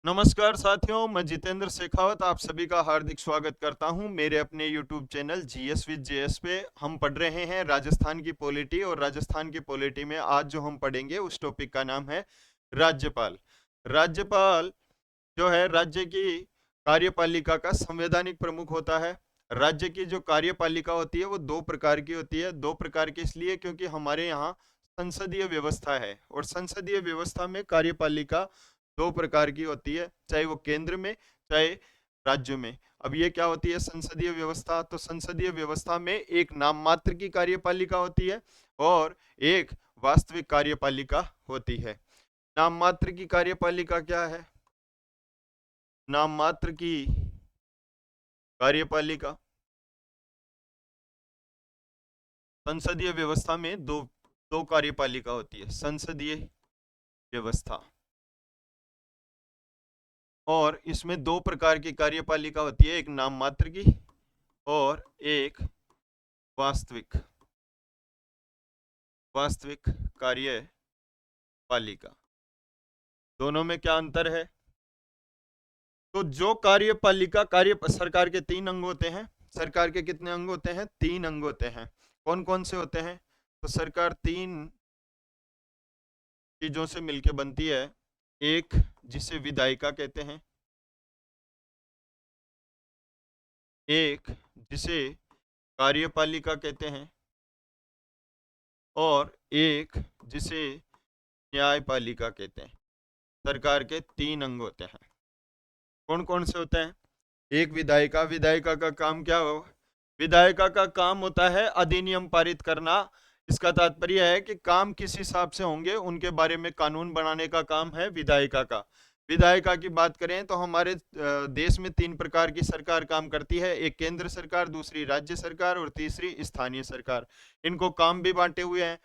नमस्कार साथियों, मैं जितेंद्र शेखावत आप सभी का हार्दिक स्वागत करता हूं मेरे अपने YouTube channel GS with JS पे। हम पढ़ रहे हैं राजस्थान की पॉलिटी, और राजस्थान की पॉलिटी में आज जो हम पढ़ेंगे उस टॉपिक का नाम है राज्यपाल। राज्यपाल जो है राज्य की कार्यपालिका का संवैधानिक प्रमुख होता है। राज्य की जो कार्यपालिका होती है वो दो प्रकार की होती है। दो प्रकार की इसलिए क्योंकि हमारे यहाँ संसदीय व्यवस्था है, और संसदीय व्यवस्था में कार्यपालिका दो प्रकार की होती है, चाहे वो केंद्र में चाहे राज्य में। अब ये क्या होती है संसदीय व्यवस्था? तो संसदीय व्यवस्था में एक नाम मात्र की कार्यपालिका होती है और एक वास्तविक कार्यपालिका होती है। नाम मात्र की कार्यपालिका क्या है? नाम मात्र की कार्यपालिका संसदीय व्यवस्था में दो दो कार्यपालिका होती है। संसदीय व्यवस्था, और इसमें दो प्रकार की कार्यपालिका होती है, एक नाम मात्र की और एक वास्तविक वास्तविक कार्यपालिका। दोनों में क्या अंतर है? तो जो कार्यपालिका कार्य सरकार के तीन अंग होते हैं। सरकार के कितने अंग होते हैं? तीन अंग होते हैं। कौन कौन से होते हैं? तो सरकार तीन चीजों से मिलकर बनती है। एक जिसे विधायिका कहते हैं, एक जिसे कार्यपालिका कहते हैं, और एक जिसे न्यायपालिका कहते हैं। सरकार के तीन अंग होते हैं। कौन कौन से होते हैं? एक विधायिका। विधायिका का काम क्या हो? विधायिका का काम होता है अधिनियम पारित करना। इसका तात्पर्य है कि काम किस हिसाब से होंगे उनके बारे में कानून बनाने का काम है विधायिका का। विधायिका की बात करें तो हमारे देश में तीन प्रकार की सरकार काम करती है। एक केंद्र सरकार, दूसरी राज्य सरकार और तीसरी स्थानीय सरकार। इनको काम भी बांटे हुए हैं,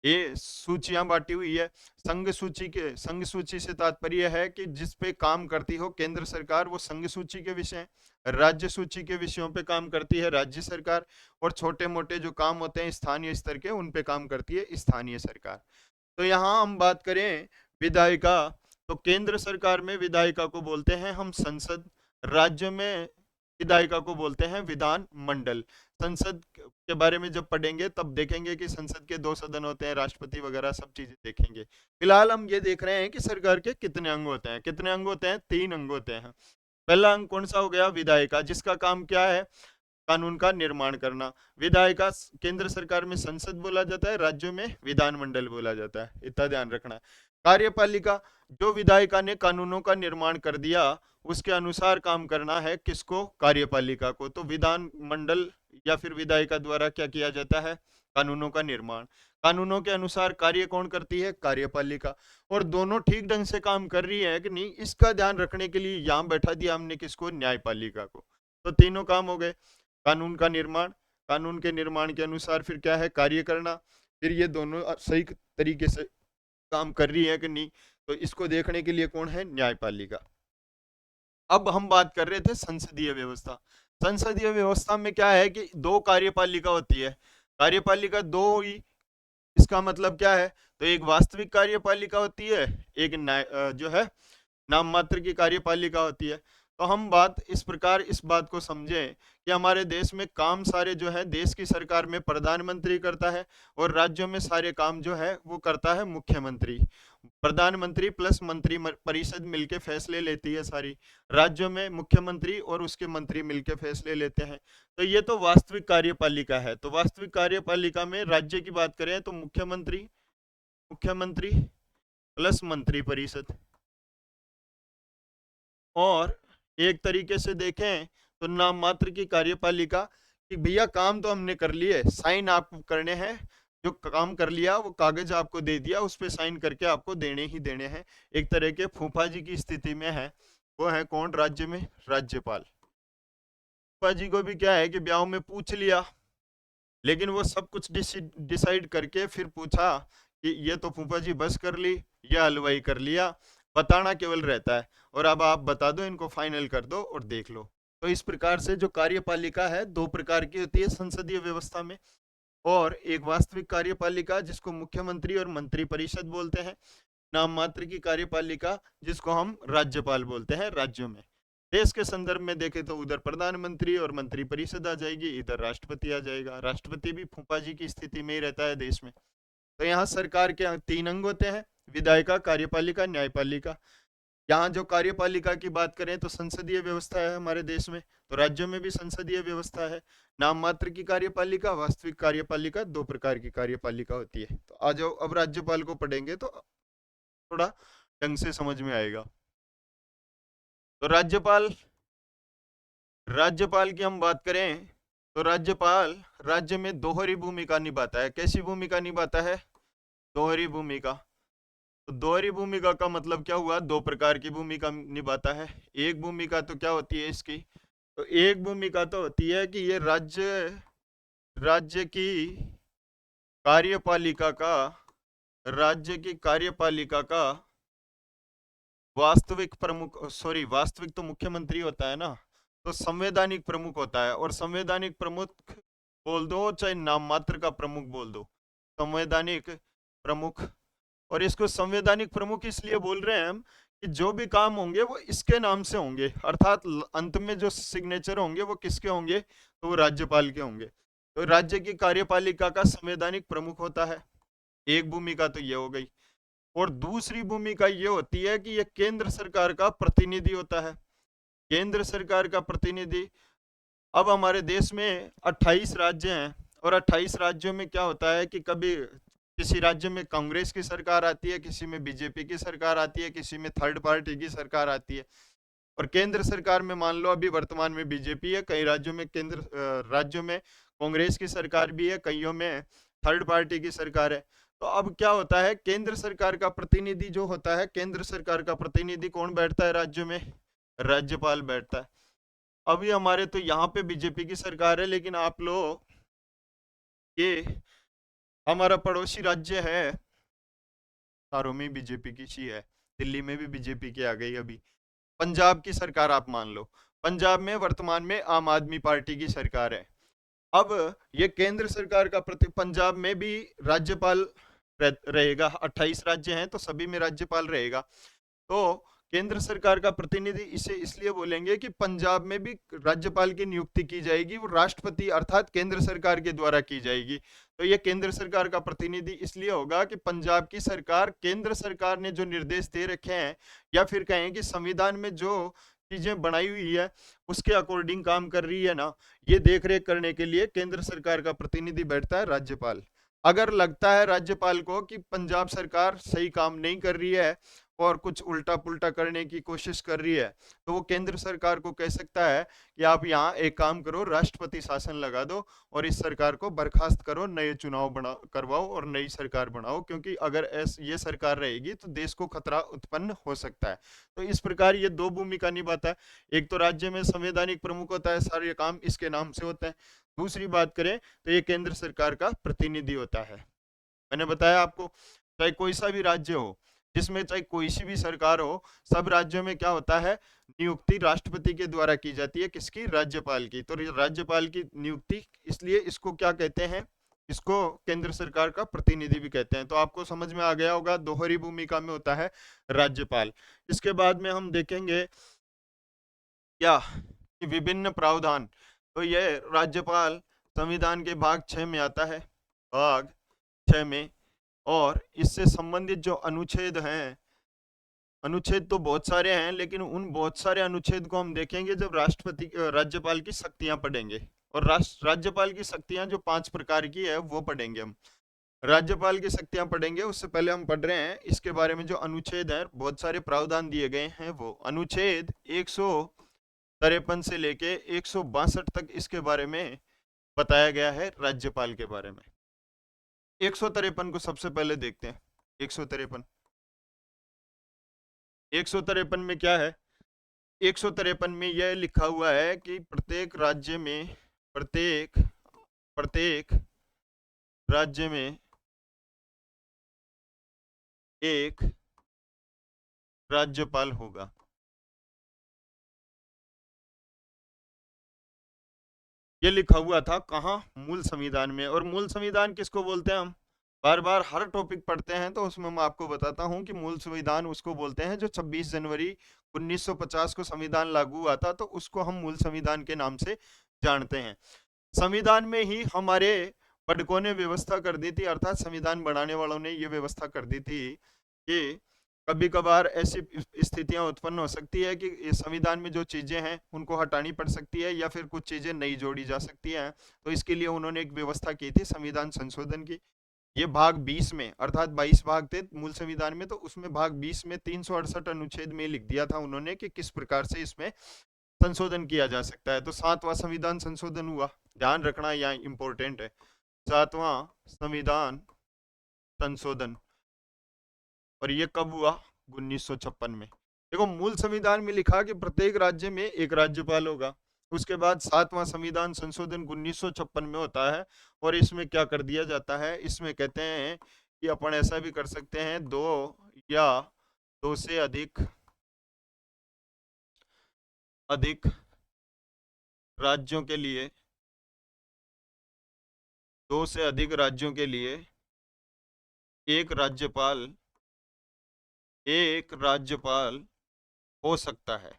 ये सूचियां बांटी हुई है। संघ सूची से तात्पर्य है कि जिस पे काम करती हो केंद्र सरकार वो संघ सूची के विषय, राज्य सूची के विषयों पे काम करती है राज्य सरकार, और छोटे मोटे जो काम होते हैं स्थानीय स्तर के उन पे काम करती है स्थानीय सरकार। तो यहाँ हम बात करें विधायिका, तो केंद्र सरकार में विधायिका को बोलते हैं हम संसद, राज्य में विधायिका को बोलते हैं विधान मंडल। संसद के बारे में जब पढ़ेंगे तब देखेंगे कि संसद के दो सदन होते हैं, राष्ट्रपति वगैरह सब चीजें देखेंगे। फिलहाल हम ये देख रहे हैं कि सरकार के कितने अंग होते हैं। कितने अंग होते हैं? तीन अंग होते हैं। पहला अंग कौन सा हो गया? विधायिका, जिसका काम क्या है? कानून का निर्माण करना। विधायिका केंद्र सरकार में संसद बोला जाता है, राज्यों में विधानमंडल बोला जाता है, इतना ध्यान रखना। कार्यपालिका, जो विधायिका ने कानूनों का निर्माण कर दिया उसके अनुसार काम करना है किसको? कार्यपालिका को। तो विधानमंडल या फिर विधायिका द्वारा क्या किया जाता है? कानूनों का निर्माण। कानूनों के अनुसार कार्य कौन करती है? कार्यपालिका। और दोनों ठीक ढंग से काम कर रही है कि नहीं, इसका ध्यान रखने के लिए यहाँ बैठा दिया हमने किसको? न्यायपालिका को। तो तीनों काम हो गए। कानून का निर्माण, कानून के निर्माण के अनुसार फिर क्या है? कार्य करना। फिर ये दोनों सही तरीके से काम कर रही है कि नहीं, तो इसको देखने के लिए कौन है? न्यायपालिका। अब हम बात कर रहे थे संसदीय व्यवस्था। संसदीय व्यवस्था में क्या है कि दो कार्यपालिका होती है। कार्यपालिका दो ही, इसका मतलब क्या है? तो एक वास्तविक कार्यपालिका होती है, एक जो है नाम मात्र की कार्यपालिका होती है। तो हम बात इस प्रकार इस बात को समझें कि हमारे देश में काम सारे जो है देश की सरकार में प्रधानमंत्री करता है, और राज्यों में सारे काम जो है वो करता है मुख्यमंत्री। प्रधानमंत्री प्लस मंत्री परिषद मिलके फैसले लेती है सारी। राज्यों में मुख्यमंत्री और उसके मंत्री मिलके फैसले लेते हैं। तो ये तो वास्तविक कार्यपालिका है। तो वास्तविक कार्यपालिका में राज्य की बात करें तो मुख्यमंत्री मुख्यमंत्री प्लस मंत्री परिषद। और एक तरीके से देखें तो नाम मात्र की कार्यपालिका कि भैया काम तो हमने कर लिए, साइन आपको करने हैं, जो काम कर लिया वो कागज आपको दे दिया, उस पे साइन करके आपको देने ही देने हैं। एक तरह के फूफा जी की स्थिति में है। वो है कौन राज्य में? राज्यपाल। फूफा जी को भी क्या है कि ब्याह में पूछ लिया, लेकिन वो सब कुछ डिसाइड करके फिर पूछा कि ये तो फूफा जी बस कर ली, ये हलवाई कर लिया, बताना केवल रहता है, और अब आप बता दो, इनको फाइनल कर दो और देख लो। तो इस प्रकार से जो कार्यपालिका है दो प्रकार की होती है संसदीय व्यवस्था में। और एक वास्तविक कार्यपालिका जिसको मुख्यमंत्री और मंत्री परिषद बोलते हैं, नाम मात्र की कार्यपालिका, जिसको हम राज्यपाल बोलते हैं राज्यों में। देश के संदर्भ में देखें तो उधर प्रधानमंत्री और मंत्री परिषद आ जाएगी, इधर राष्ट्रपति आ जाएगा। राष्ट्रपति भी फूफा जी की स्थिति में ही रहता है देश में। तो यहाँ सरकार के 3 अंग होते हैं, विधायिका, कार्यपालिका, न्यायपालिका। यहाँ जो कार्यपालिका की बात करें तो संसदीय व्यवस्था है हमारे देश में, तो राज्यों में भी संसदीय व्यवस्था है। नाम मात्र की कार्यपालिका, वास्तविक कार्यपालिका, 2 प्रकार की कार्यपालिका होती है। तो आ जाओ, अब राज्यपाल को पढ़ेंगे तो थोड़ा ढंग से समझ में आएगा। तो राज्यपाल, राज्यपाल की हम बात करें तो राज्यपाल राज्य में दोहरी भूमिका निभाता है। कैसी भूमिका निभाता है? दोहरी भूमिका। तो दोहरी भूमिका का मतलब क्या हुआ? 2 प्रकार की भूमिका निभाता है। एक भूमिका तो क्या होती है इसकी? तो एक भूमिका तो होती है कि ये राज्य की कार्यपालिका का, राज्य की कार्यपालिका का वास्तविक प्रमुख, सॉरी वास्तविक तो मुख्यमंत्री होता है ना, तो संवैधानिक प्रमुख होता है। और संवैधानिक प्रमुख बोल दो चाहे नाम मात्र का प्रमुख बोल दो, संवैधानिक प्रमुख। और इसको संवैधानिक प्रमुख इसलिए बोल रहे हैं हम कि जो भी काम होंगे वो इसके नाम से होंगे, अर्थात अंत में जो सिग्नेचर होंगे वो किसके होंगे? तो वो राज्यपाल के होंगे। तो राज्य की कार्यपालिका का संवैधानिक प्रमुख होता है। एक भूमिका तो ये हो गई। और दूसरी भूमिका ये होती है कि ये केंद्र सरकार का प्रतिनिधि होता है। केंद्र सरकार का प्रतिनिधि, अब हमारे देश में 28 राज्य हैं और 28 राज्यों में क्या होता है कि कभी किसी राज्य में कांग्रेस की सरकार आती है, किसी में बीजेपी की सरकार आती है, किसी में थर्ड पार्टी की सरकार आती है। और केंद्र सरकार में मान लो अभी वर्तमान में बीजेपी है, कई राज्यों में राज्यों में कांग्रेस की सरकार भी है, कईयों में थर्ड पार्टी की सरकार है। तो अब क्या होता है, केंद्र सरकार का प्रतिनिधि जो होता है, केंद्र सरकार का प्रतिनिधि कौन बैठता है राज्यों में? राज्यपाल बैठता है। अभी हमारे तो यहाँ पे बीजेपी की सरकार है, लेकिन आप लोग ये हमारा पड़ोसी राज्य है, सारों में बीजेपी की सी है, दिल्ली में भी बीजेपी की आ गई। अभी पंजाब की सरकार आप मान लो, पंजाब में वर्तमान में आम आदमी पार्टी की सरकार है। अब ये केंद्र सरकार का पंजाब में भी राज्यपाल रहेगा। 28 राज्य हैं तो सभी में राज्यपाल रहेगा। तो केंद्र सरकार का प्रतिनिधि इसे इसलिए बोलेंगे कि पंजाब में भी राज्यपाल की नियुक्ति की जाएगी, वो राष्ट्रपति अर्थात केंद्र सरकार के द्वारा की जाएगी। तो ये केंद्र सरकार का प्रतिनिधि इसलिए होगा कि पंजाब की सरकार, केंद्र सरकार ने जो निर्देश दे रखे हैं या फिर कहें कि संविधान में जो चीजें बनाई हुई है उसके अकॉर्डिंग काम कर रही है ना, ये देख रेख करने के लिए केंद्र सरकार का प्रतिनिधि बैठता है राज्यपाल। अगर लगता है राज्यपाल को कि पंजाब सरकार सही काम नहीं कर रही है और कुछ उल्टा पुल्टा करने की कोशिश कर रही है, तो वो केंद्र सरकार को कह सकता है कि आप यहाँ एक काम करो, राष्ट्रपति शासन लगा दो और इस सरकार को बर्खास्त करो, नए चुनाव करवाओ और नई सरकार बनाओ, क्योंकि अगर ये सरकार रहेगी तो देश को खतरा उत्पन्न हो सकता है। तो इस प्रकार ये 2 भूमिका निभाता है। एक तो राज्य में संवैधानिक प्रमुख होता है, सारे काम इसके नाम से होते हैं। दूसरी बात करें तो ये केंद्र सरकार का प्रतिनिधि होता है। मैंने बताया आपको, चाहे कोई सा भी राज्य हो, जिसमें चाहे कोई सी भी सरकार हो, सब राज्यों में क्या होता है, नियुक्ति राष्ट्रपति के द्वारा की जाती है। किसकी? राज्यपाल की। तो राज्यपाल की नियुक्ति, इसलिए इसको क्या कहते हैं? इसको केंद्र सरकार का प्रतिनिधि भी कहते हैं। तो आपको समझ में आ गया होगा, दोहरी भूमिका में होता है राज्यपाल। इसके बाद में हम देखेंगे क्या कि विभिन्न प्रावधान। तो ये राज्यपाल संविधान के भाग 6 में आता है, भाग 6 में। और इससे संबंधित जो अनुच्छेद हैं, अनुच्छेद तो बहुत सारे हैं, लेकिन उन बहुत सारे अनुच्छेद को हम देखेंगे जब राज्यपाल की शक्तियां पढ़ेंगे। और राज्यपाल की शक्तियां जो 5 प्रकार की है वो पढ़ेंगे हम। राज्यपाल की शक्तियां पढ़ेंगे उससे पहले हम पढ़ रहे हैं इसके बारे में जो अनुच्छेद है, बहुत सारे प्रावधान दिए गए हैं। वो अनुच्छेद 153 से लेके 162 तक इसके बारे में बताया गया है राज्यपाल के बारे में। 153 को सबसे पहले देखते हैं। 153 153 में क्या है? 153 में यह लिखा हुआ है कि प्रत्येक राज्य में, प्रत्येक राज्य में एक राज्यपाल होगा। ये लिखा हुआ था कहाँ? मूल संविधान में। और मूल संविधान किसको बोलते हैं हम? बार बार हर टॉपिक पढ़ते हैं तो उसमें मैं आपको बताता हूँ कि मूल संविधान उसको बोलते हैं जो 26 जनवरी 1950 को संविधान लागू हुआ था, तो उसको हम मूल संविधान के नाम से जानते हैं। संविधान में ही हमारे पढ़कों ने व्यवस्था कर दी थी, अर्थात संविधान बनाने वालों ने ये व्यवस्था कर दी थी कि कभी कभार ऐसी स्थितियां उत्पन्न हो सकती है कि इस संविधान में जो चीजें हैं उनको हटानी पड़ सकती है या फिर कुछ चीजें नई जोड़ी जा सकती हैं। तो इसके लिए उन्होंने एक व्यवस्था की थी संविधान संशोधन की। ये भाग 20 में, अर्थात 22 भाग थे मूल संविधान में, तो उसमें भाग 20 में 368 अनुच्छेद में लिख दिया था उन्होंने कि किस प्रकार से इसमें संशोधन किया जा सकता है। तो 7वां संविधान संशोधन हुआ, ध्यान रखना यहाँ इंपॉर्टेंट है, 7वां संविधान संशोधन। और ये कब हुआ? 1956 में। देखो मूल संविधान में लिखा कि प्रत्येक राज्य में एक राज्यपाल होगा। उसके बाद 7वां संविधान संशोधन 1956 में होता है, और इसमें क्या कर दिया जाता है, इसमें कहते हैं कि अपन ऐसा भी कर सकते हैं, दो या दो से अधिक राज्यों के लिए, दो से अधिक राज्यों के लिए एक राज्यपाल हो सकता है।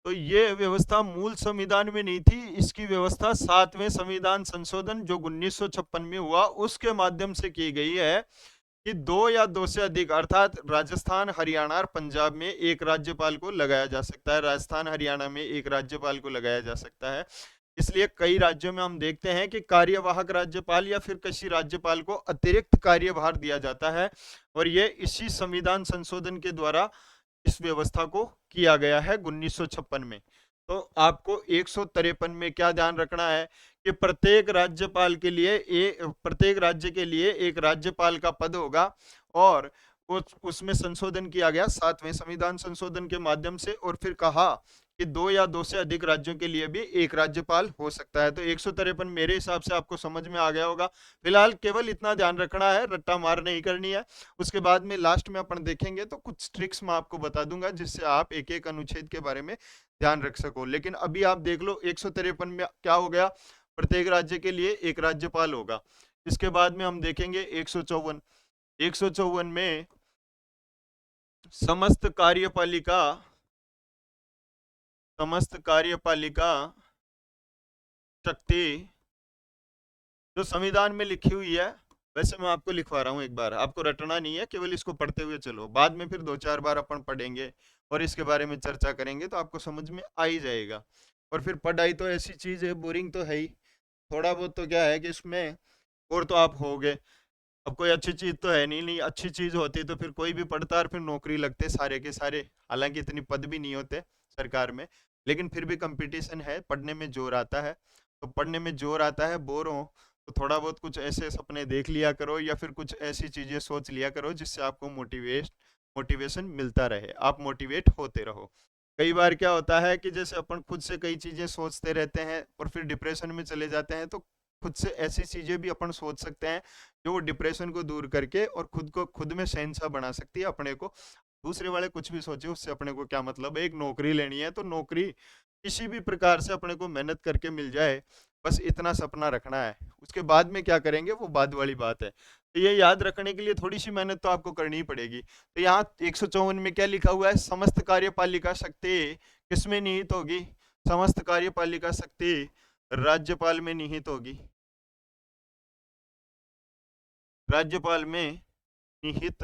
तो ये व्यवस्था मूल संविधान में नहीं थी, इसकी व्यवस्था 7वें संविधान संशोधन जो 1956 में हुआ उसके माध्यम से की गई है कि दो या दो से अधिक, अर्थात राजस्थान, हरियाणा और पंजाब में एक राज्यपाल को लगाया जा सकता है, राजस्थान हरियाणा में एक राज्यपाल को लगाया जा सकता है। इसलिए कई राज्यों में हम देखते हैं कि कार्यवाहक राज्यपाल या फिर किसी राज्यपाल को अतिरिक्त कार्यभार दिया जाता है, और ये इसी संविधान संशोधन के द्वारा इस व्यवस्था को किया गया है 1956 में। तो आपको 153 में क्या ध्यान रखना है कि प्रत्येक राज्य के लिए एक राज्यपाल का पद होगा, और उसमें संशोधन किया गया 7वें संविधान संशोधन के माध्यम से, और फिर कहा कि दो या दो से अधिक राज्यों के लिए भी एक राज्यपाल हो सकता है। तो 153 मेरे हिसाब से आपको समझ में आ गया होगा। फिलहाल केवल इतना ध्यान रखना है, रट्टा मार नहीं करनी है। उसके बाद में लास्ट में अपन देखेंगे तो कुछ ट्रिक्स मैं आपको बता दूंगा जिससे आप एक एक अनुच्छेद के बारे में ध्यान रख सको। लेकिन अभी आप देख लो 153 में क्या हो गया, प्रत्येक राज्य के लिए एक राज्यपाल होगा। इसके बाद में हम देखेंगे 154 में समस्त कार्यपालिका शक्ति जो संविधान में लिखी हुई है, वैसे मैं आपको लिखवा रहा हूँ, एक बार आपको रटना नहीं है, केवल इसको पढ़ते हुए चलो, बाद में फिर 2-4 बार अपन पढ़ेंगे और इसके बारे में चर्चा करेंगे तो आपको समझ में आ ही जाएगा। और फिर पढ़ाई तो ऐसी चीज है, बोरिंग तो है ही, थोड़ा बहुत तो क्या है कि इसमें और तो आप होगे। अब कोई अच्छी चीज तो है नहीं, नहीं अच्छी चीज होती तो फिर कोई भी पढ़ता और फिर नौकरी लगते सारे के सारे। हालांकि इतनी पद भी नहीं होते सरकार में, लेकिन फिर भी कंपटीशन है, पढ़ने में जोर आता है। तो पढ़ने में जोर आता है, बोर हो तो थोड़ा बहुत कुछ ऐसे सपने देख लिया करो या फिर कुछ ऐसी चीजें सोच लिया करो जिससे आपको मोटिवेशन मिलता रहे, आप मोटिवेट होते रहो। कई बार क्या होता है कि जैसे अपन खुद से कई चीजें सोचते रहते हैं और फिर डिप्रेशन में चले जाते हैं, तो खुद से ऐसी चीजें भी अपन सोच सकते हैं जो वो डिप्रेशन को दूर करके और खुद को खुद में शहंशाह बना सकती है अपने को। दूसरे वाले कुछ भी सोचे उससे अपने को क्या मतलब है, एक नौकरी लेनी है तो नौकरी किसी भी प्रकार से अपने को मेहनत करके मिल जाए, बस इतना सपना रखना है। उसके बाद में क्या करेंगे वो बाद वाली बात है। तो ये याद रखने के लिए थोड़ी सी मेहनत तो आपको करनी ही पड़ेगी। तो यहाँ 154 में क्या लिखा हुआ है, समस्त कार्यपालिका शक्ति किसमें निहित होगी? समस्त कार्यपालिका शक्ति राज्यपाल में निहित होगी, राज्यपाल में निहित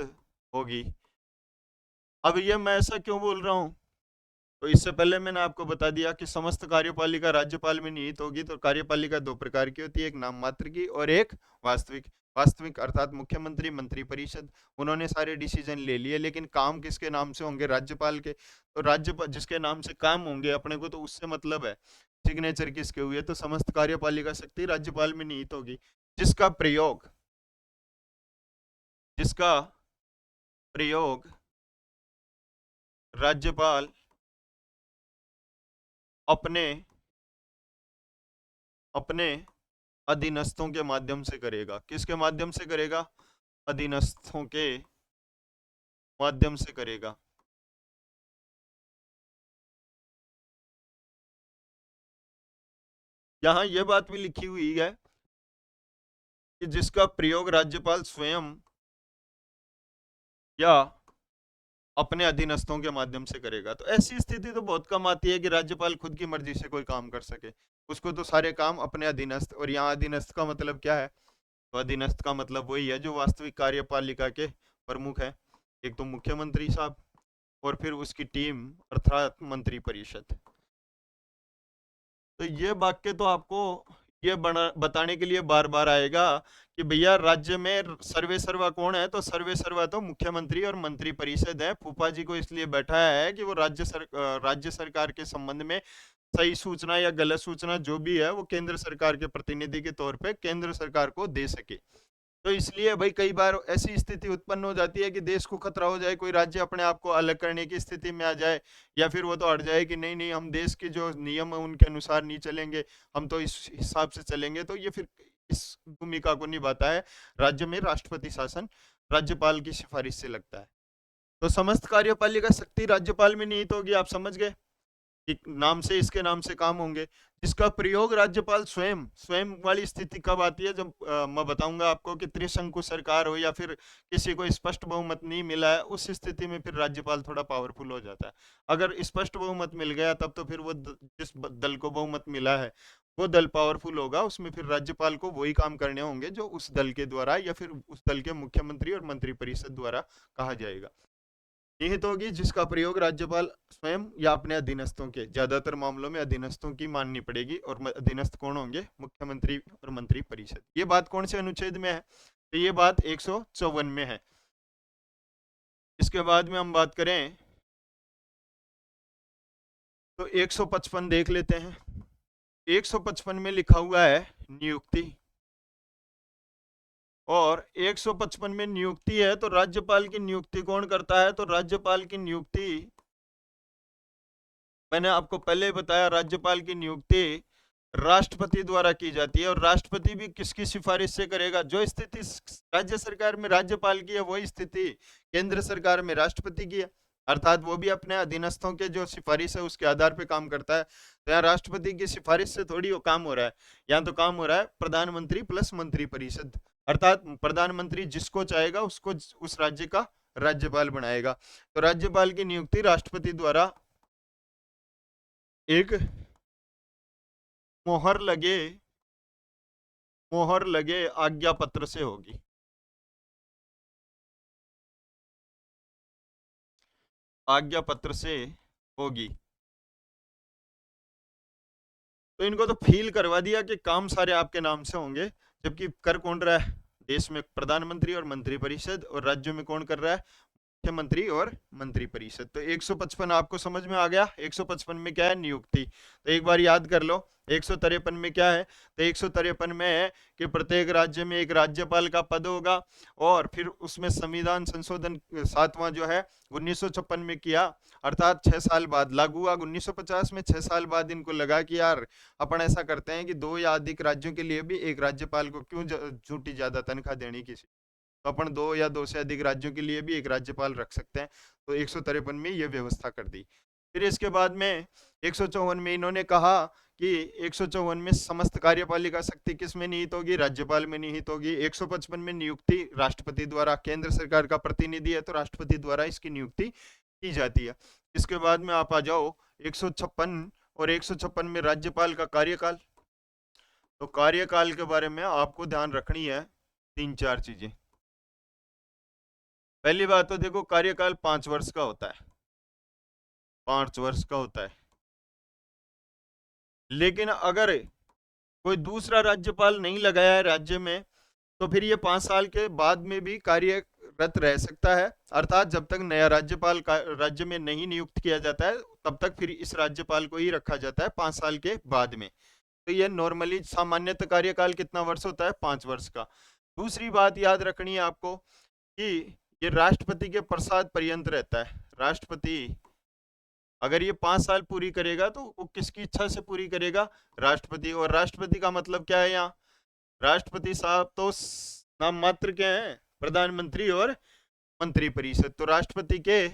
होगी। अब ये मैं ऐसा क्यों बोल रहा हूँ, तो इससे पहले मैंने आपको बता दिया कि समस्त कार्यपालिका राज्यपाल में निहित होगी। तो कार्यपालिका दो प्रकार की होती है, एक नाम मात्र की और एक वास्तविक। वास्तविक अर्थात मुख्यमंत्री, मंत्री परिषद, उन्होंने सारे डिसीजन ले लिए, लेकिन काम किसके नाम से होंगे? राज्यपाल के। तो राज्यपाल जिसके नाम से काम होंगे अपने को तो उससे मतलब है, सिग्नेचर किसके हुए, तो समस्त कार्यपालिका शक्ति राज्यपाल में निहित होगी, जिसका प्रयोग जिसका प्रयोग राज्यपाल अपने अपने अधीनस्थों के माध्यम से करेगा। किसके माध्यम से करेगा? अधीनस्थों के माध्यम से करेगा। यहाँ यह बात भी लिखी हुई है कि जिसका प्रयोग राज्यपाल स्वयं या अपने अधीनस्थों के माध्यम से करेगा। तो ऐसी स्थिति तो बहुत कम आती है कि राज्यपाल खुद की मर्जी से कोई काम कर सके। उसको तो सारे काम अपने अधीनस्थ, और यहाँ अधीनस्थ का मतलब क्या है? तो अधीनस्थ का मतलब वही है जो वास्तविक कार्यपालिका के प्रमुख है। एक तो मुख्यमंत्री साहब, और फिर उसकी टीम अर्थात मंत्री परिषद। तो ये वाक्य तो आपको ये बताने के लिए बार बार आएगा कि भैया राज्य में सर्वे सर्वा कौन है? तो सर्वे सर्वा तो मुख्यमंत्री और मंत्री परिषद है। फूफा जी को इसलिए बैठाया है कि वो राज्य सरकार के संबंध में सही सूचना या गलत सूचना जो भी है वो केंद्र सरकार के प्रतिनिधि के तौर पे केंद्र सरकार को दे सके। तो इसलिए भाई कई बार ऐसी स्थिति उत्पन्न हो जाती है कि देश को खतरा हो जाए, कोई राज्य अपने आप को अलग करने की स्थिति में आ जाए, या फिर वो तो हट जाए कि नहीं नहीं हम देश के जो नियम है उनके अनुसार नहीं चलेंगे, हम तो इस हिसाब से चलेंगे। तो ये फिर इस भूमिका को निभाता है राज्य में राष्ट्रपति शासन, राज्यपाल की सिफारिश से लगता है। तो समस्त कार्यपालिका शक्ति राज्यपाल में निहित होगी। आप समझ गए कि नाम से इसके नाम से काम होंगे। जिसका प्रयोग राज्यपाल स्वयं स्वयं वाली स्थिति कब आती है? जब मैं बताऊंगा आपको कि त्रिशंकु सरकार हो या फिर किसी को स्पष्ट बहुमत नहीं मिला है, उस स्थिति में फिर राज्यपाल थोड़ा पावरफुल हो जाता है। अगर स्पष्ट बहुमत मिल गया तब तो फिर वो जिस दल को बहुमत मिला है वो दल पावरफुल होगा, उसमें फिर राज्यपाल को वही काम करने होंगे जो उस दल के द्वारा या फिर उस दल के मुख्यमंत्री और मंत्रिपरिषद द्वारा कहा जाएगा। निहित होगी जिसका प्रयोग राज्यपाल स्वयं या अपने अधीनस्थों के, ज्यादातर मामलों में अधीनस्थों की माननी पड़ेगी, और अधीनस्थ कौन होंगे? मुख्यमंत्री और मंत्री परिषद। ये बात कौन से अनुच्छेद में है? तो ये बात 154 में है। इसके बाद में हम बात करें तो 155 देख लेते हैं। 155 में लिखा हुआ है नियुक्ति, और 155 में नियुक्ति है तो राज्यपाल की नियुक्ति कौन करता है? तो राज्यपाल की नियुक्ति मैंने आपको पहले बताया, राज्यपाल की नियुक्ति राष्ट्रपति द्वारा की जाती है। और राष्ट्रपति भी किसकी सिफारिश से करेगा? जो स्थिति राज्य सरकार में राज्यपाल की है वही स्थिति केंद्र सरकार में राष्ट्रपति की है, अर्थात वो भी अपने अधीनस्थों के जो सिफारिश है उसके आधार पे काम करता है। तो यहाँ राष्ट्रपति की सिफारिश से थोड़ी वो काम हो रहा है, यहाँ तो काम हो रहा है प्रधानमंत्री प्लस मंत्री परिषद, अर्थात प्रधानमंत्री जिसको चाहेगा उसको उस राज्य का राज्यपाल बनाएगा। तो राज्यपाल की नियुक्ति राष्ट्रपति द्वारा एक मोहर लगे आज्ञा पत्र से होगी। आज्ञा पत्र से होगी। तो इनको तो फील करवा दिया कि काम सारे आपके नाम से होंगे, जबकि कर कौन रहा है? देश में प्रधानमंत्री और मंत्री परिषद, और राज्य में कौन कर रहा है? मुख्यमंत्री और मंत्री परिषद। तो 155 आपको समझ में आ गया। 155 में क्या है? नियुक्ति। तो एक बार याद कर लो 153 में क्या है? तो 153 में है कि प्रत्येक राज्य में एक राज्यपाल का पद होगा, और फिर उसमें संविधान संशोधन 7वां जो है 1956 में किया, अर्थात 6 साल बाद लागू हुआ। 1950 में 6 साल बाद इनको लगा कि यार अपन ऐसा करते हैं कि 2 या अधिक राज्यों के लिए भी एक राज्यपाल को क्यों झूठी ज्यादा तनख्वाह देनी किसी, तो अपन 2 या 2 से अधिक राज्यों के लिए भी एक राज्यपाल रख सकते हैं। तो 153 में ये व्यवस्था कर दी। फिर इसके बाद में 154 में इन्होंने कहा कि 154 में समस्त कार्यपालिका शक्ति किस में निहित होगी? राज्यपाल में निहित होगी। 155 में नियुक्ति राष्ट्रपति द्वारा, केंद्र सरकार का प्रतिनिधि है तो राष्ट्रपति द्वारा इसकी नियुक्ति की जाती है। इसके बाद में आप आ जाओ 156 और 156 में राज्यपाल का कार्यकाल। तो कार्यकाल के बारे में आपको ध्यान रखनी है 3-4 चीजें। पहली बात तो देखो कार्यकाल 5 वर्ष का होता है, 5 वर्ष का होता है। लेकिन अगर कोई दूसरा राज्यपाल नहीं लगाया है राज्य में तो फिर ये 5 साल के बाद में भी कार्यरत रह सकता है, अर्थात जब तक नया राज्यपाल राज्य में नहीं नियुक्त किया जाता है तब तक फिर इस राज्यपाल को ही रखा जाता है 5 साल के बाद में। तो ये नॉर्मली सामान्यतः कार्यकाल कितना वर्ष होता है? 5 वर्ष का। दूसरी बात याद रखनी है आपको कि ये राष्ट्रपति के प्रसाद पर्यंत रहता है। राष्ट्रपति अगर ये 5 साल पूरी करेगा तो वो किसकी इच्छा से पूरी करेगा? राष्ट्रपति। और राष्ट्रपति का मतलब क्या है यहाँ? राष्ट्रपति साहब तो नाम मात्र के हैं, प्रधानमंत्री और मंत्री परिषद। तो राष्ट्रपति के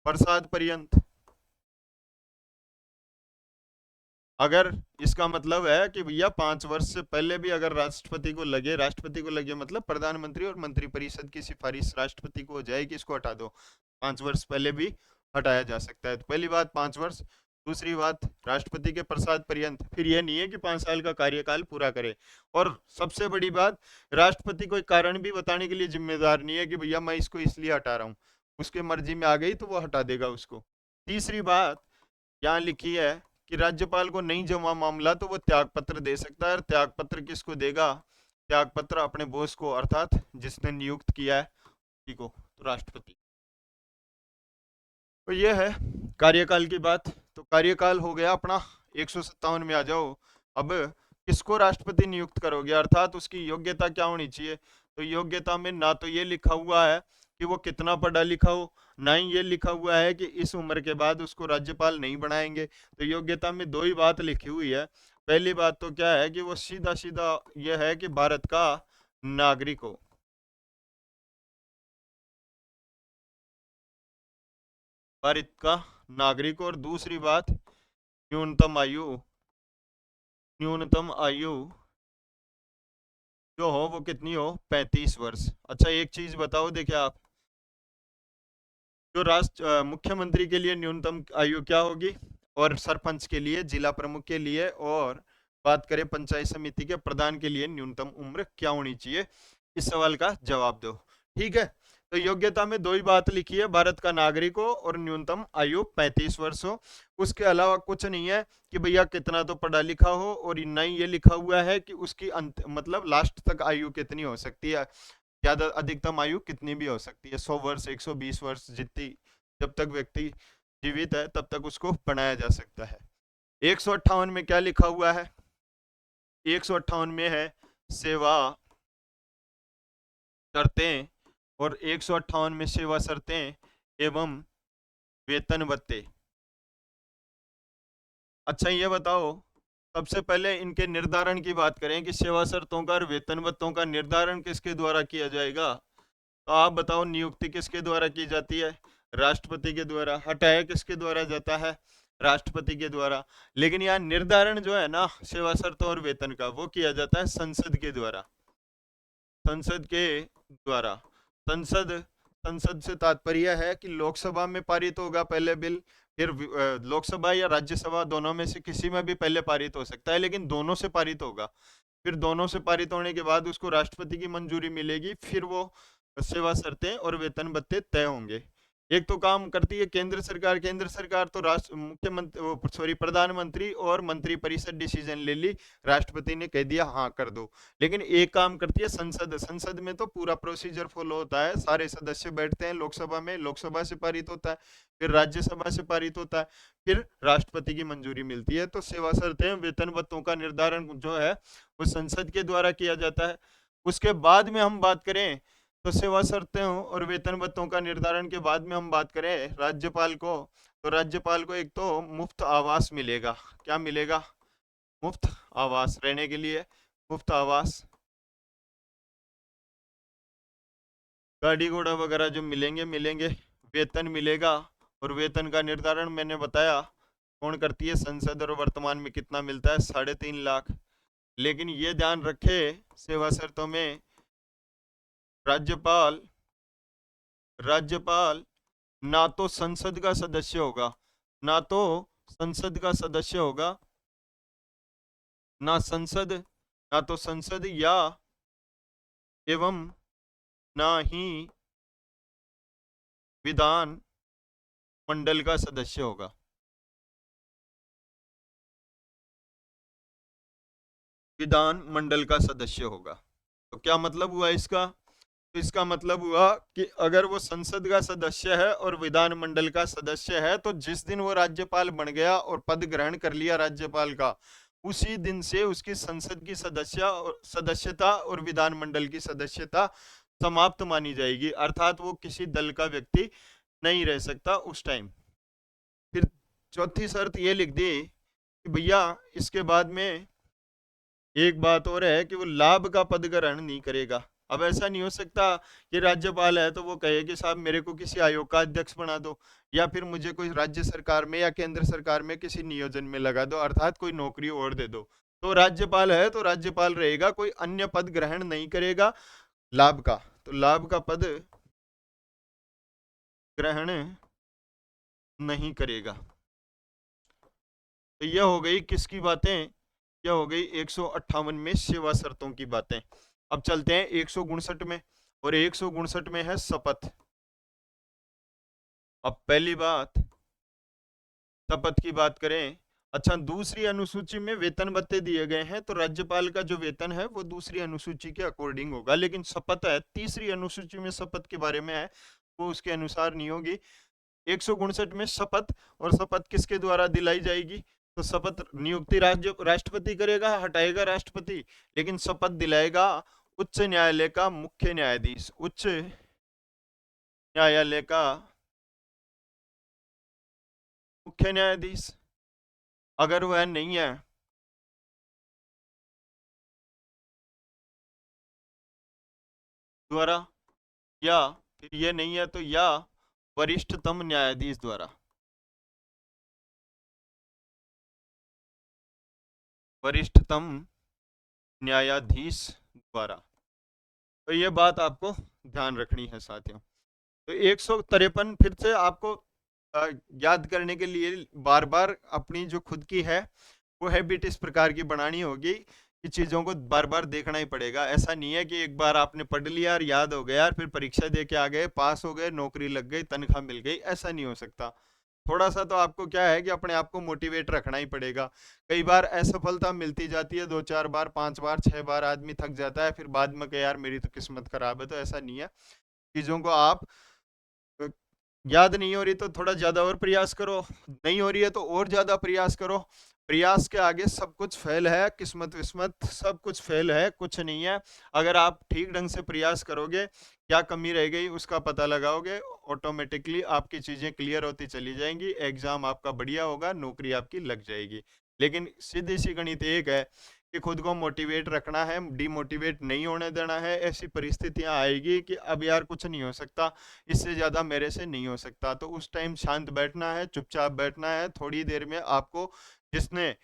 प्रसाद पर्यंत अगर इसका मतलब है कि भैया 5 वर्ष से पहले भी अगर राष्ट्रपति को लगे मतलब प्रधानमंत्री और मंत्रिपरिषद की सिफारिश राष्ट्रपति को हो जाए कि इसको हटा दो, 5 वर्ष पहले भी हटाया जा सकता है। तो पहली बात 5 वर्ष। दूसरी बात राष्ट्रपति के प्रसाद पर्यंत, फिर यह नहीं है कि 5 साल का कार्यकाल पूरा करे। और सबसे बड़ी बात, राष्ट्रपति कोई कारण भी बताने के लिए जिम्मेदार नहीं है कि भैया मैं इसको इसलिए हटा रहा हूँ, उसके मर्जी में आ गई तो वो हटा देगा उसको। तीसरी बात यहाँ लिखी है कि राज्यपाल को नहीं जमा मामला तो वो त्याग पत्र दे सकता है। और त्याग पत्र किसको देगा? त्याग पत्र अपने बॉस को, अर्थात जिसने नियुक्त किया है उसी को, तो राष्ट्रपति। तो ये है कार्यकाल की बात। तो कार्यकाल हो गया अपना। 157 में आ जाओ। अब किसको राष्ट्रपति नियुक्त करोगे, अर्थात उसकी योग्यता क्या होनी चाहिए? तो योग्यता में ना तो ये लिखा हुआ है कि वो कितना पढ़ा लिखा हो, ना ही ये लिखा हुआ है कि इस उम्र के बाद उसको राज्यपाल नहीं बनाएंगे। तो योग्यता में दो ही बात लिखी हुई है। पहली बात तो क्या है कि वो सीधा सीधा यह है कि भारत का नागरिक हो, भारत का नागरिक। और दूसरी बात, न्यूनतम आयु, न्यूनतम आयु जो हो वो कितनी हो? 35 वर्ष। अच्छा एक चीज बताओ, देखिए आप, जो मुख्यमंत्री के लिए न्यूनतम आयु क्या होगी, और सरपंच के लिए, जिला प्रमुख के लिए, और बात करें पंचायत समिति के प्रधान के लिए न्यूनतम उम्र क्या होनी चाहिए? इस सवाल का जवाब दो। ठीक है। तो योग्यता में दो ही बात लिखी है, भारत का नागरिक हो और न्यूनतम आयु 35 वर्ष हो। उसके अलावा कुछ नहीं है कि भैया कितना तो पढ़ा लिखा हो, और ना ही ये लिखा हुआ है कि उसकी अंत मतलब लास्ट तक आयु कितनी हो सकती है, ज्यादा अधिकतम आयु कितनी भी हो सकती है, 100 वर्ष, 120 वर्ष, जितनी, जब तक व्यक्ति जीवित है तब तक उसको बनाया जा सकता है। 158 में क्या लिखा हुआ है? 158 में है सेवा शर्तें, और 158 में सेवा शर्तें एवं वेतन भत्ते। अच्छा ये बताओ, सबसे पहले इनके निर्धारण की बात करें कि सेवा शर्तों का और वेतन भत्तों का निर्धारण किसके द्वारा किया जाएगा? तो आप बताओ, नियुक्ति किसके द्वारा की जाती है? राष्ट्रपति के द्वारा। हटाया किसके द्वारा जाता है? राष्ट्रपति के द्वारा। लेकिन यहाँ निर्धारण जो है ना सेवा शर्तों और वेतन का, वो किया जाता है संसद के द्वारा, संसद के द्वारा। संसद, संसद से तात्पर्य है कि लोकसभा में पारित होगा पहले बिल, फिर लोकसभा या राज्यसभा दोनों में से किसी में भी पहले पारित हो सकता है, लेकिन दोनों से पारित होगा। फिर दोनों से पारित होने के बाद उसको राष्ट्रपति की मंजूरी मिलेगी, फिर वो सेवा शर्तें और वेतन भत्ते तय होंगे। एक तो काम करती है केंद्र सरकार, केंद्र सरकार तो राष्ट्र मुख्यमंत्री सॉरी प्रधानमंत्री और मंत्रिपरिषद डिसीजन ले ली, राष्ट्रपति ने कह दिया हाँ कर दो। लेकिन एक काम करती है संसद, संसद में तो पूरा प्रोसीजर फॉलो होता है, सारे सदस्य बैठते हैं लोकसभा में, लोकसभा से पारित होता है, फिर राज्यसभा से पारित होता है, फिर राष्ट्रपति की मंजूरी मिलती है। तो सेवा शर्तें वेतन भत्तों का निर्धारण जो है वो संसद के द्वारा किया जाता है। उसके बाद में हम बात करें तो सेवा शर्तें और वेतन भत्तों का निर्धारण के बाद में हम बात करें राज्यपाल को, तो राज्यपाल को एक तो मुफ्त आवास मिलेगा। क्या मिलेगा? मुफ्त आवास, रहने के लिए मुफ्त आवास, गाड़ी घोड़ा वगैरह जो मिलेंगे मिलेंगे, वेतन मिलेगा। और वेतन का निर्धारण मैंने बताया कौन करती है? संसद। और वर्तमान में कितना मिलता है? 3.5 लाख। लेकिन ये ध्यान रखे, सेवा शर्तों में राज्यपाल, राज्यपाल ना तो संसद का सदस्य होगा, ना तो संसद का सदस्य होगा, ना संसद, ना तो संसद या एवं ना ही विधान मंडल का सदस्य होगा। विधान मंडल का सदस्य होगा। तो क्या मतलब हुआ इसका? तो इसका मतलब हुआ कि अगर वो संसद का सदस्य है और विधान मंडल का सदस्य है, तो जिस दिन वो राज्यपाल बन गया और पद ग्रहण कर लिया राज्यपाल का, उसी दिन से उसकी संसद की सदस्यता और विधानमंडल की सदस्यता समाप्त मानी जाएगी, अर्थात वो किसी दल का व्यक्ति नहीं रह सकता उस टाइम। फिर चौथी शर्त ये लिख दी कि भैया इसके बाद में एक बात और है कि वो लाभ का पद ग्रहण नहीं करेगा। अब ऐसा नहीं हो सकता कि राज्यपाल है तो वो कहे कि साहब मेरे को किसी आयोग का अध्यक्ष बना दो, या फिर मुझे कोई राज्य सरकार में या केंद्र सरकार में किसी नियोजन में लगा दो, अर्थात कोई नौकरी और दे दो। तो राज्यपाल है तो राज्यपाल रहेगा, कोई अन्य पद ग्रहण नहीं करेगा लाभ का, तो लाभ का पद ग्रहण नहीं करेगा। तो यह हो गई किसकी बातें, यह हो गई 158 में सेवा शर्तों की बातें। अब चलते हैं 159 में, और 159 में है शपथ। अब पहली बात शपथ की बात करें। अच्छा, दूसरी अनुसूची में वेतन भत्ते दिए गए हैं, तो राज्यपाल का जो वेतन है वो दूसरी अनुसूची के अकॉर्डिंग होगा, लेकिन शपथ है तीसरी अनुसूची में शपथ के बारे में है, वो उसके अनुसार नहीं होगी। 159 में शपथ, और शपथ किसके द्वारा दिलाई जाएगी, तो शपथ नियुक्ति राष्ट्रपति करेगा, हटाएगा राष्ट्रपति, लेकिन शपथ दिलाएगा उच्च न्यायालय का मुख्य न्यायाधीश, उच्च न्यायालय का मुख्य न्यायाधीश। अगर वह नहीं है द्वारा, या फिर ये नहीं है तो या वरिष्ठतम न्यायाधीश द्वारा, वरिष्ठतम न्यायाधीश द्वारा। तो ये बात आपको ध्यान रखनी है साथियों। तो 153 फिर से आपको याद करने के लिए बार बार अपनी जो खुद की है वो हैबिट इस प्रकार की बनानी होगी कि चीज़ों को बार बार देखना ही पड़ेगा। ऐसा नहीं है कि एक बार आपने पढ़ लिया और याद हो गया और फिर परीक्षा दे के आ गए, पास हो गए, नौकरी लग गई, तनख्वाह मिल गई, ऐसा नहीं हो सकता। थोड़ा सा तो आपको क्या है कि अपने आप को मोटिवेट रखना ही पड़ेगा। कई बार असफलता मिलती जाती है, 2-4 बार, 5 बार, 6 बार आदमी थक जाता है, फिर बाद में कहे यार मेरी तो किस्मत खराब है, तो ऐसा नहीं है। चीज़ों को आप याद नहीं हो रही तो थोड़ा ज़्यादा और प्रयास करो, नहीं हो रही है तो और ज़्यादा प्रयास करो। प्रयास के आगे सब कुछ फेल है, किस्मत विस्मत सब कुछ फेल है, कुछ नहीं है। अगर आप ठीक ढंग से प्रयास करोगे, क्या कमी रह गई उसका पता लगाओगे, ऑटोमेटिकली आपकी चीज़ें क्लियर होती चली जाएंगी, एग्ज़ाम आपका बढ़िया होगा, नौकरी आपकी लग जाएगी। लेकिन सीधी सी गणित एक है कि खुद को मोटिवेट रखना है, डिमोटिवेट नहीं होने देना है। ऐसी परिस्थितियां आएगी कि अब यार कुछ नहीं हो सकता, इससे ज़्यादा मेरे से नहीं हो सकता, तो उस टाइम शांत बैठना है, चुपचाप बैठना है। थोड़ी देर में आपको जिसने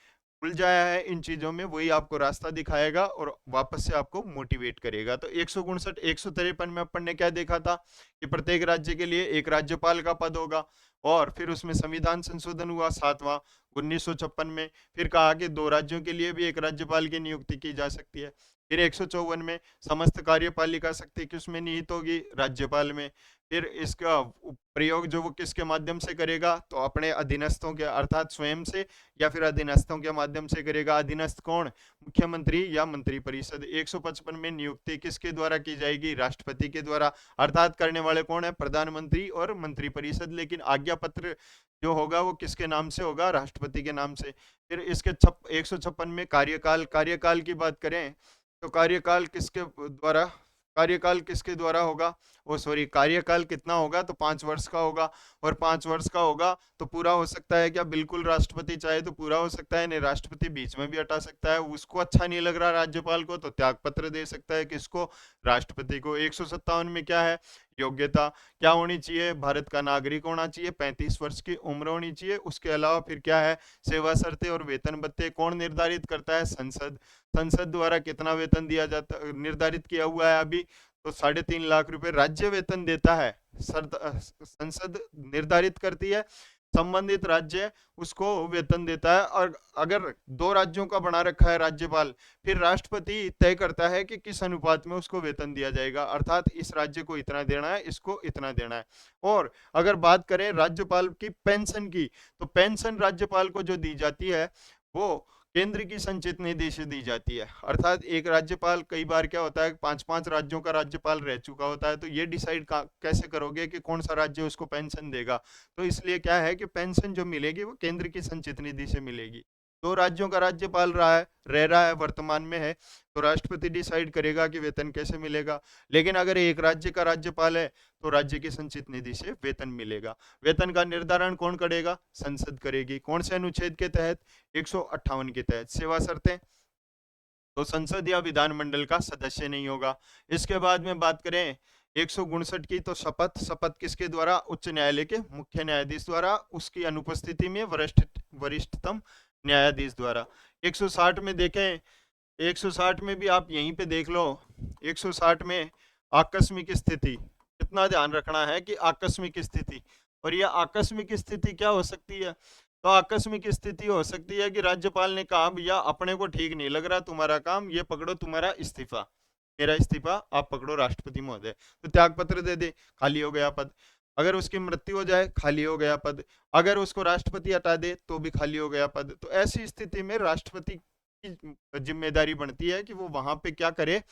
उलझाया है इन चीज़ों में वही आपको रास्ता दिखाएगा और वापस से आपको मोटिवेट करेगा। तो 159 153 में अपन ने क्या देखा था कि प्रत्येक राज्य के लिए एक राज्यपाल का पद होगा, और फिर उसमें संविधान संशोधन हुआ 7वां 1956 में। फिर कहा कि 2 राज्यों के लिए भी एक राज्यपाल की नियुक्ति की जा सकती है। फिर 154 में समस्त कार्यपालिका शक्ति किसमें निहित होगी, राज्यपाल में। फिर इसका प्रयोग जो वो किसके माध्यम से करेगा, तो अपने अधीनस्थों के अर्थात स्वयं से, या फिर अधीनस्थों के माध्यम से करेगा। अधीनस्थ कौन, मुख्यमंत्री या मंत्री परिषद। 155 में नियुक्ति किसके द्वारा की जाएगी, राष्ट्रपति के द्वारा, अर्थात करने वाले कौन है, प्रधानमंत्री और मंत्री परिषद, लेकिन आज्ञा पत्र जो होगा वो किसके नाम से होगा, राष्ट्रपति के नाम से। फिर इसके 156 में कार्यकाल, कार्यकाल की बात करें तो कार्यकाल किसके द्वारा, कार्यकाल किसके द्वारा होगा, वो सॉरी कार्यकाल कितना होगा, तो 5 वर्ष का होगा। और 5 वर्ष का होगा तो पूरा हो सकता है क्या, बिल्कुल राष्ट्रपति चाहे तो पूरा हो सकता है, नहीं राष्ट्रपति बीच में भी हटा सकता है। उसको अच्छा नहीं लग रहा राज्यपाल को तो त्याग पत्र दे सकता है, किसको, राष्ट्रपति को। 157 में क्या है, योग्यता क्या होनी चाहिए, भारत का नागरिक होना चाहिए, 35 वर्ष की उम्र होनी चाहिए। उसके अलावा फिर क्या है, सेवा शर्तें और वेतन भत्ते कौन निर्धारित करता है, संसद। संसद द्वारा कितना वेतन दिया जाता निर्धारित किया हुआ है अभी, तो 3.5 लाख रुपए राज्य वेतन देता है, संसद निर्धारित करती है, संबंधित राज्य उसको वेतन देता है। और अगर 2 राज्यों का बना रखा है राज्यपाल, फिर राष्ट्रपति तय करता है कि किस अनुपात में उसको वेतन दिया जाएगा, अर्थात इस राज्य को इतना देना है, इसको इतना देना है। और अगर बात करें राज्यपाल की पेंशन की, तो पेंशन राज्यपाल को जो दी जाती है वो केंद्र की संचित निधि से दी जाती है। अर्थात एक राज्यपाल, कई बार क्या होता है 5-5 राज्यों का राज्यपाल रह चुका होता है, तो ये डिसाइड कैसे करोगे कि कौन सा राज्य उसको पेंशन देगा, तो इसलिए क्या है कि पेंशन जो मिलेगी वो केंद्र की संचित निधि से मिलेगी। 2 राज्यों का राज्यपाल रह रहा है, वर्तमान में है, तो राष्ट्रपति डिसाइड करेगा कि वेतन कैसे मिलेगा। लेकिन अगर एक राज्य का राज्यपाल है तो राज्य की संचित निधि से वेतन मिलेगा। वेतन का निर्धारण कौन करेगा, संसद करेगी। कौन से अनुच्छेद के तहत, 158 के तहत। सेवा शर्तें तो संसद या विधानमंडल का सदस्य नहीं होगा। इसके बाद में बात करें 159 की, तो शपथ किसके द्वारा? उच्च न्यायालय के मुख्य न्यायाधीश द्वारा, उसकी अनुपस्थिति में वरिष्ठतम न्यायाधीश द्वारा। 160 में देखें, 160 में भी आप यहीं पे देख लो, 160 में आकस्मिक स्थिति, कितना ध्यान रखना है कि आकस्मिक स्थिति। और यह आकस्मिक स्थिति क्या हो सकती है? तो आकस्मिक स्थिति हो सकती है कि राज्यपाल ने कहा भैया अपने को ठीक नहीं लग रहा तुम्हारा काम, ये पकड़ो तुम्हारा इस्तीफा, मेरा इस्तीफा आप पकड़ो राष्ट्रपति महोदय, तो त्याग पत्र दे दे, खाली हो गया पद। अगर उसकी मृत्यु हो जाए, खाली हो गया पद। अगर उसको राष्ट्रपति हटा दे तो भी खाली हो गया पद। तो ऐसी स्थिति में राष्ट्रपति की जिम्मेदारी बनती है कि वो वहां पे क्या करे,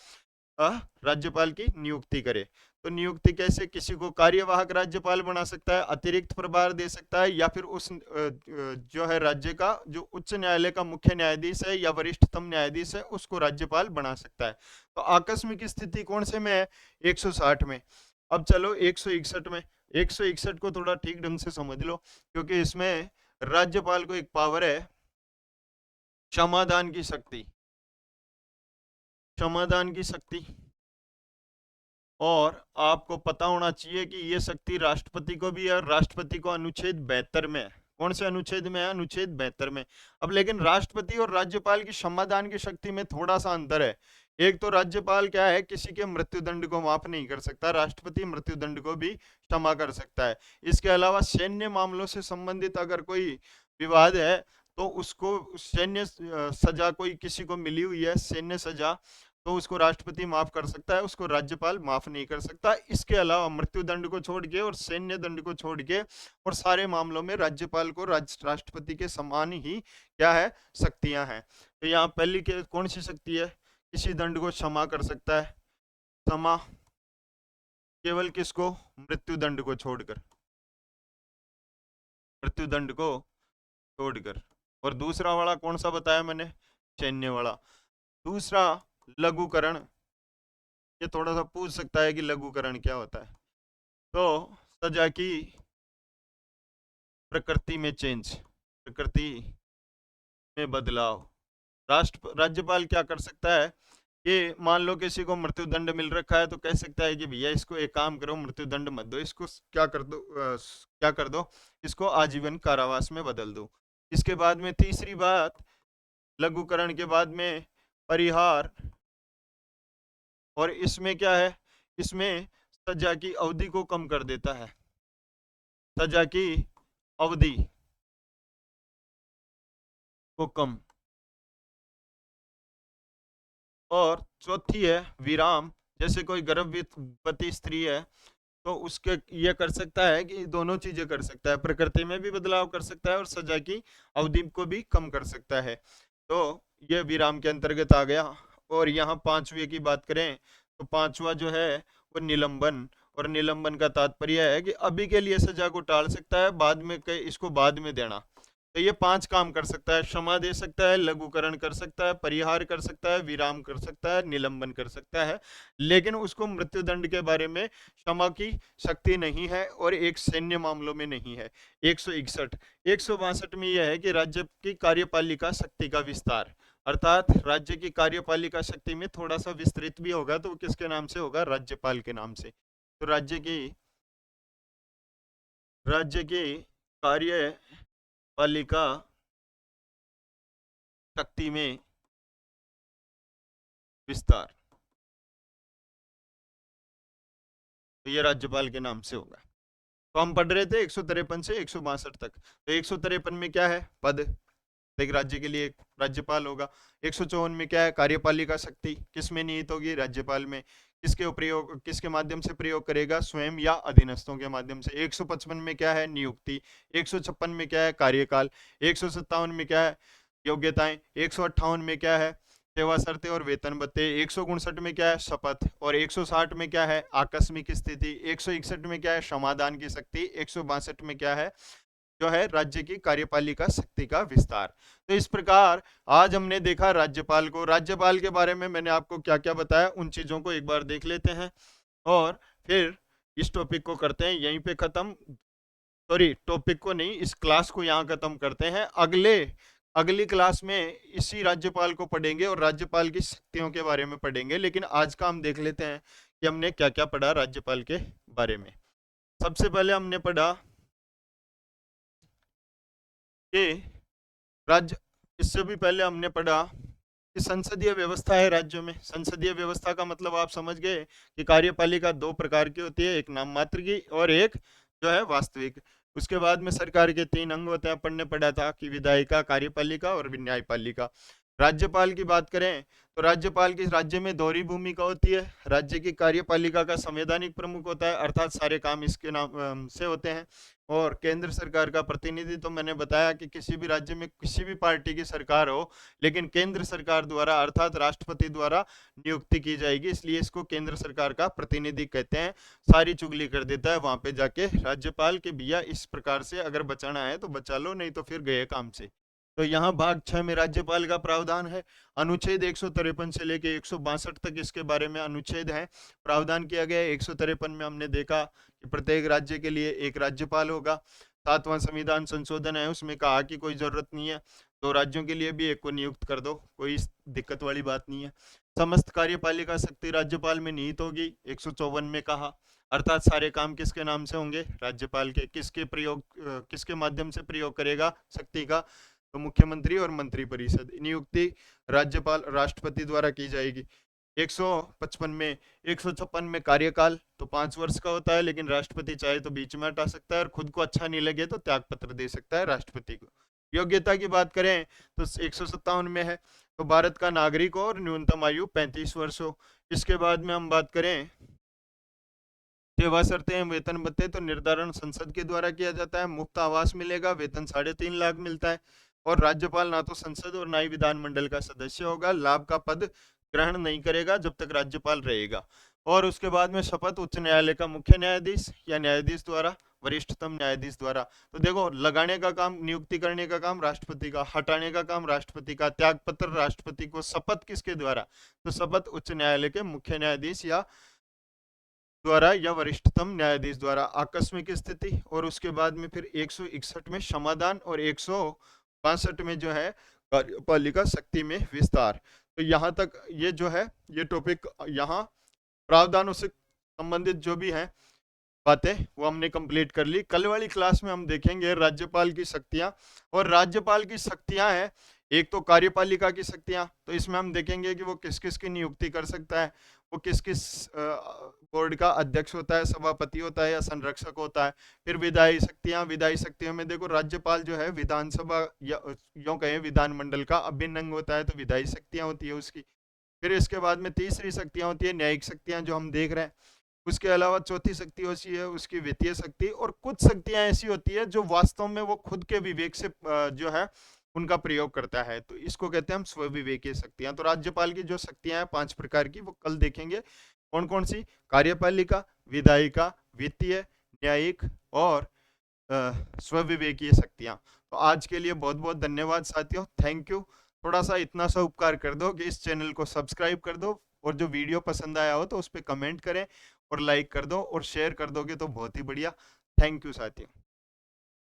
राज्यपाल की नियुक्ति करे। तो नियुक्ति कैसे? किसी को कार्यवाहक राज्यपाल बना सकता है, अतिरिक्त प्रभार दे सकता है, या फिर उस जो है राज्य का जो उच्च न्यायालय का मुख्य न्यायाधीश है या वरिष्ठतम न्यायाधीश है उसको राज्यपाल बना सकता है। तो आकस्मिक स्थिति कौन से में है? 160 में। अब चलो 161 में। 161 को थोड़ा ठीक ढंग से समझ लो, क्योंकि इसमें राज्यपाल को एक पावर है, क्षमादान की शक्ति, क्षमादान की शक्ति। और आपको पता होना चाहिए कि ये शक्ति राष्ट्रपति को भी है, और राष्ट्रपति को अनुच्छेद 72 में है। कौन से अनुच्छेद में है? अनुच्छेद 72 में। अब लेकिन राष्ट्रपति और राज्यपाल की क्षमादान की शक्ति में थोड़ा सा अंतर है। एक तो राज्यपाल क्या है, किसी के मृत्युदंड को माफ नहीं कर सकता, राष्ट्रपति मृत्युदंड को भी क्षमा कर सकता है। इसके अलावा सैन्य मामलों से संबंधित अगर कोई विवाद है तो उसको सैन्य सजा कोई किसी को मिली हुई है सैन्य सजा, तो उसको राष्ट्रपति माफ कर सकता है, उसको राज्यपाल माफ नहीं कर सकता। इसके अलावा मृत्युदंड को छोड़ के और सैन्य दंड को छोड़ के और सारे मामलों में राज्यपाल को राष्ट्रपति के समान ही क्या है, शक्तियां हैं। तो यहाँ पहली के कौन सी शक्ति है? किसी दंड को क्षमा कर सकता है, क्षमा केवल किसको? मृत्युदंड को छोड़कर, मृत्युदंड को छोड़कर। और दूसरा वाला कौन सा बताया मैंने? सैन्य वाला। दूसरा लघुकरण, ये थोड़ा सा पूछ सकता है कि लघुकरण क्या होता है। तो सजा की प्रकृति में चेंज, प्रकृति में बदलाव। राज्यपाल क्या कर सकता है कि मान लो किसी को मृत्युदंड मिल रखा है तो कह सकता है कि भैया इसको एक काम करो, मृत्युदंड मत दो, इसको क्या कर दो, क्या कर दो, इसको आजीवन कारावास में बदल दो। इसके बाद में तीसरी बात, लघुकरण के बाद में परिहार। और इसमें क्या है? इसमें सजा की अवधि को कम कर देता है, सजा की अवधि को कम। और चौथी है विराम। जैसे कोई गर्भवती स्त्री है तो उसके ये कर सकता है कि दोनों चीजें कर सकता है, प्रकृति में भी बदलाव कर सकता है और सजा की अवधि को भी कम कर सकता है। तो ये विराम के अंतर्गत आ गया। और यहाँ पांचवे की बात करें तो पांचवा जो है वो निलंबन। और निलंबन का तात्पर्य है कि अभी के लिए सजा को टाल सकता है, बाद में इसको बाद में देना। तो ये 5 काम कर सकता है, क्षमा दे सकता है, लघुकरण कर सकता है, परिहार कर सकता है, विराम कर सकता है, निलंबन कर सकता है। लेकिन उसको मृत्युदंड के बारे में क्षमा की शक्ति नहीं है और एक सैन्य मामलों में नहीं है। 161 162 में यह है कि राज्य की कार्यपालिका शक्ति का विस्तार, अर्थात राज्य की कार्यपालिका शक्ति में थोड़ा सा विस्तृत भी होगा, तो वो किसके नाम से होगा? राज्यपाल के नाम से। तो राज्य की कार्यपालिका शक्ति में विस्तार, तो ये राज्यपाल के नाम से होगा। तो हम पढ़ रहे थे 153 से 162 तक। तो 153 में क्या है? पद, एक राज्य के लिए राज्यपाल होगा। 154 में क्या है? कार्यपालिका शक्ति किस में निहित होगी? राज्यपाल में। किसके प्रयोग, किसके माध्यम से प्रयोग करेगा? स्वयं या अधीनस्थों के माध्यम से। 155 में क्या है? नियुक्ति। 156 में क्या है? कार्यकाल। 157 में क्या है? योग्यताएं। 158 में क्या है? सेवा शर्तें और वेतन भत्ते। 159 में क्या है? शपथ। और 160 में क्या है? आकस्मिक स्थिति। 161 में क्या है? समाधान की शक्ति। 162 में क्या है? जो है राज्य की कार्यपालिका शक्ति का विस्तार। तो इस प्रकार आज हमने देखा राज्यपाल को। राज्यपाल के बारे में मैंने आपको क्या क्या बताया उन चीजों को एक बार देख लेते हैं और फिर इस टॉपिक को करते हैं यहीं पे खत्म। सॉरी, टॉपिक को नहीं, इस क्लास को यहाँ खत्म करते हैं। अगले अगली क्लास में इसी राज्यपाल को पढ़ेंगे और राज्यपाल की शक्तियों के बारे में पढ़ेंगे। लेकिन आज का हम देख लेते हैं कि हमने क्या क्या पढ़ा राज्यपाल के बारे में। सबसे पहले हमने पढ़ा कि राज्य इससे भी पहले हमने पढ़ा कि संसदीय व्यवस्था है राज्यों में। संसदीय व्यवस्था का मतलब आप समझ गए कि कार्यपालिका दो प्रकार की होती है, एक नाम मात्र की और एक जो है वास्तविक। उसके बाद में सरकार के तीन अंग होते हैं, अपन ने पढ़ा था कि विधायिका, कार्यपालिका और न्यायपालिका। राज्यपाल की बात करें तो राज्यपाल की राज्य में दोहरी भूमिका होती है। राज्य की कार्यपालिका का संवैधानिक प्रमुख होता है, अर्थात सारे काम इसके नाम से होते हैं। और केंद्र सरकार का प्रतिनिधि तो मैंने बताया कि किसी भी राज्य में किसी भी पार्टी की सरकार हो, लेकिन केंद्र सरकार द्वारा अर्थात राष्ट्रपति द्वारा नियुक्ति की जाएगी, इसलिए इसको केंद्र सरकार का प्रतिनिधि कहते हैं। सारी चुगली कर देता है वहां पे जाके राज्यपाल के, भैया इस प्रकार से अगर बचाना है तो बचा लो, नहीं तो फिर गए काम से। तो यहाँ भाग 6 में राज्यपाल का प्रावधान है। अनुच्छेद 153 से लेके 162 तक इसके बारे में अनुच्छेद है, प्रावधान किया गया है। 153 में हमने देखा कि प्रत्येक राज्य के लिए एक राज्यपाल होगा। 7वां संविधान संशोधन है, उसमें कहा कि कोई जरूरत नहीं है, तो राज्यों के लिए भी एक को नियुक्त कर दो, कोई दिक्कत वाली बात नहीं है। समस्त कार्यपालिका शक्ति राज्यपाल में निहित होगी, 154 में कहा। अर्थात सारे काम किसके नाम से होंगे, राज्यपाल के। किसके माध्यम से प्रयोग करेगा शक्ति का, तो मुख्यमंत्री और मंत्रिपरिषद। नियुक्ति राज्यपाल राष्ट्रपति द्वारा की जाएगी। 155 में 156 में कार्यकाल तो 5 वर्ष का होता है, लेकिन राष्ट्रपति चाहे तो बीच में हटा सकता है और खुद को अच्छा नहीं लगे तो त्याग पत्र दे सकता है राष्ट्रपति को। योग्यता की बात करें तो 157 में है, तो भारत का नागरिक हो और न्यूनतम आयु 35 वर्ष हो। इसके बाद में हम बात करें सेवा शर्तें एवं वेतन भत्ते, तो निर्धारण संसद के द्वारा किया जाता है। मुफ्त आवास मिलेगा, वेतन 3.5 लाख मिलता है। और राज्यपाल ना तो संसद और ना ही विधानमंडल का सदस्य होगा, लाभ का पद ग्रहण नहीं करेगा जब तक राज्यपाल रहेगा। और उसके बाद में शपथ उच्च न्यायालय का मुख्य न्यायाधीश या न्यायाधीश द्वारा, वरिष्ठतम न्यायाधीश द्वारा। तो देखो, लगाने का काम, नियुक्ति करने का काम राष्ट्रपति का, हटाने का काम राष्ट्रपति का, त्याग पत्र राष्ट्रपति को, शपथ किसके द्वारा, तो शपथ उच्च न्यायालय के मुख्य न्यायाधीश या द्वारा या वरिष्ठतम न्यायाधीश द्वारा। आकस्मिक स्थिति और उसके बाद में फिर 161 में समाधान और 162 में जो है कार्यपालिका शक्ति में विस्तार। तो यहाँ तक ये जो है ये टॉपिक, यहाँ प्रावधानों से संबंधित जो भी है बातें वो हमने कंप्लीट कर ली। कल वाली क्लास में हम देखेंगे राज्यपाल की शक्तियां। और राज्यपाल की शक्तियां हैं, एक तो कार्यपालिका की शक्तियां, तो इसमें हम देखेंगे कि वो किस किस की नियुक्ति कर सकता है, वो किस किस बोर्ड का अध्यक्ष होता है, सभापति होता है या संरक्षक होता है। फिर विधायी शक्तियां, विधायी शक्तियों में देखो राज्यपाल जो है विधानसभा या यूं कहें विधानमंडल का अभिन्न अंग होता है, तो विधायी शक्तियां होती है उसकी। फिर इसके बाद में तीसरी शक्तियां होती है न्यायिक शक्तियां, जो हम देख रहे हैं। उसके अलावा चौथी शक्ति होती है उसकी वित्तीय शक्ति। और कुछ शक्तियां ऐसी होती है जो वास्तव में वो खुद के विवेक से जो है उनका प्रयोग करता है, तो इसको कहते हैं हम स्वविवेकीय शक्तियां। तो राज्यपाल की जो शक्तियां हैं 5 प्रकार की, वो कल देखेंगे। कौन कौन सी, कार्यपालिका, विधायिका, वित्तीय, न्यायिक और स्वविवेकीय शक्तियां। तो आज के लिए बहुत बहुत धन्यवाद साथियों, थैंक यू। थोड़ा सा इतना सा उपकार कर दो कि इस चैनल को सब्सक्राइब कर दो, और जो वीडियो पसंद आया हो तो उस पर कमेंट करें और लाइक कर दो और शेयर कर दोगे तो बहुत ही बढ़िया। थैंक यू साथियों।